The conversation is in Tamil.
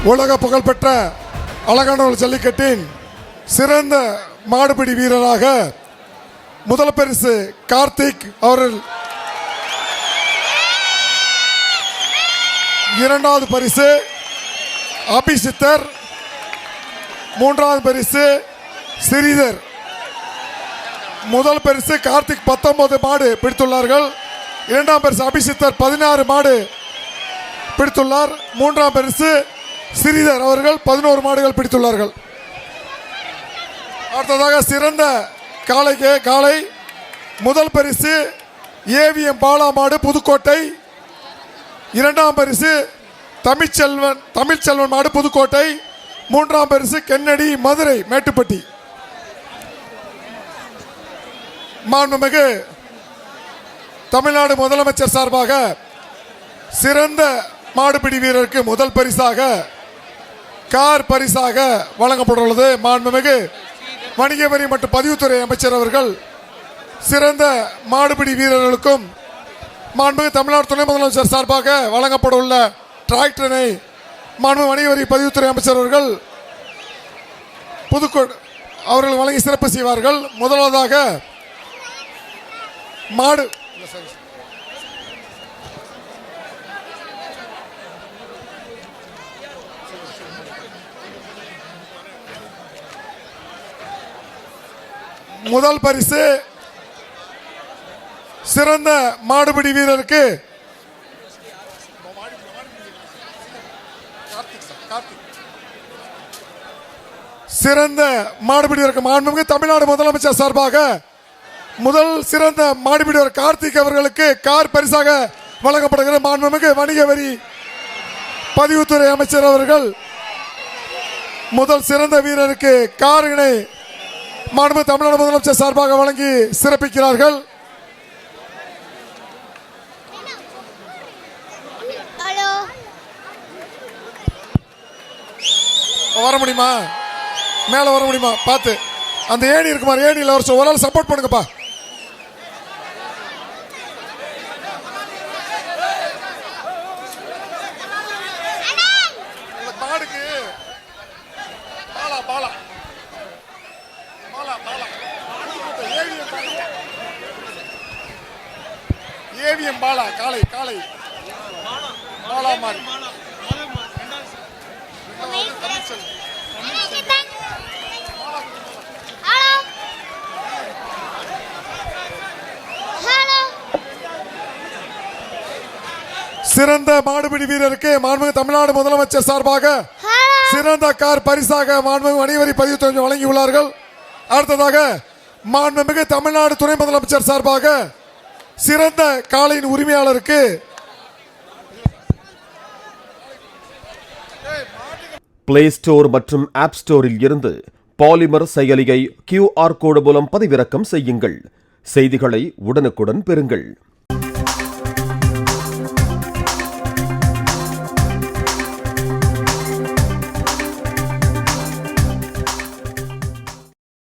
உலக புகழ்பெற்ற அலங்காநல்லூர் ஜல்லிக்கட்டின் சிறந்த மாடுபிடி வீரராக முதல் பரிசு கார்த்திக் அவர்கள், இரண்டாவது பரிசு அபிஷித்தர், மூன்றாவது பரிசு ஸ்ரீதர். முதல் பரிசு கார்த்திக் 19 மாடு பிடித்துள்ளார்கள். இரண்டாம் பரிசு அபிஷித்தர் 16 மாடு பிடித்துள்ளார். மூன்றாம் பரிசு ஸ்ரீதர் அவர்கள் 11 மாடுகள் பிடித்துள்ளார்கள். அடுத்ததாக சிறந்த காளை முதல் பரிசு ஏவிஎம் பாலா மாடு புதுக்கோட்டை. இரண்டாம் பரிசு தமிழ்ச்செல்வன் மாடு புதுக்கோட்டை. மூன்றாம் பரிசு கென்னடி மதுரை மேட்டுப்பட்டி. மாண்புமிகு தமிழ்நாடு முதலமைச்சர் சார்பாக சிறந்த மாடுபிடி வீரருக்கு முதல் பரிசாக கார் பரிசாக வழங்கப்பட்டுள்ளது. மாண்புமிகு வணிக வரி மற்றும் பதிவுத்துறை அமைச்சர் அவர்கள் சிறந்த மாடுபிடி வீரர்களுக்கும் மாண்புமிகு தமிழ்நாடு துணை முதலமைச்சர் சார்பாக வழங்கப்பட உள்ள டிராக்டரை மாண்புமிகு வணிக வரி பதிவுத்துறை அமைச்சர் அவர்கள் புதுக்கோட்டை அவர்கள் வழங்கி சிறப்பு செய்வார்கள். முதலாவதாக மாடு முதல் பரிசு சிறந்த மாடுபிடி வீரருக்கு சிறந்த மாடுபிடி வீரருக்கு மாண்புமிகு தமிழ்நாடு முதலமைச்சர் சார்பாக முதல் சிறந்த மாடுபிடி வீரர் கார்த்திக் அவர்களுக்கு கார் பரிசாக வழங்கப்படுகிறது. மாண்புமிகு வணிக வரி பதிவுத்துறை அமைச்சர் அவர்கள் முதல் சிறந்த வீரருக்கு காரினை மாண்புமிகு தமிழ்நாடு முதலமைச்சர் சார்பாக வழங்கி சிறப்பிக்கிறார்கள். வர முடியுமா? மேல வர முடியுமா? பார்த்து அந்த ஏணி இருக்குமா, ஏணியில் ஒரு ஆள் சப்போர்ட் பண்ணுங்கப்பா. மாடுக்கு பாலா ஏவிஎம் பாலா காளை பாலா மாடு. சிறந்த மாடுபிடி வீரருக்கு மாண்புமிகு தமிழ்நாடு முதலமைச்சர் சார்பாக சிறந்த கார் பரிசாக மாண்புமிகு வணிக வரி பதிவுத்துறை வழங்கியுள்ளார்கள். அடுத்ததாக மாண்புமிகு தமிழ்நாடு துணை முதலமைச்சர் சார்பாக சிறந்த காளையின் உரிமையாளருக்கு பிளே ஸ்டோர் மற்றும் ஆப் ஸ்டோரில் இருந்து பாலிமர் செயலியை QR கோடு மூலம் பதிவிறக்கம் செய்யுங்கள். செய்திகளை உடனுக்குடன் பெறுங்கள்.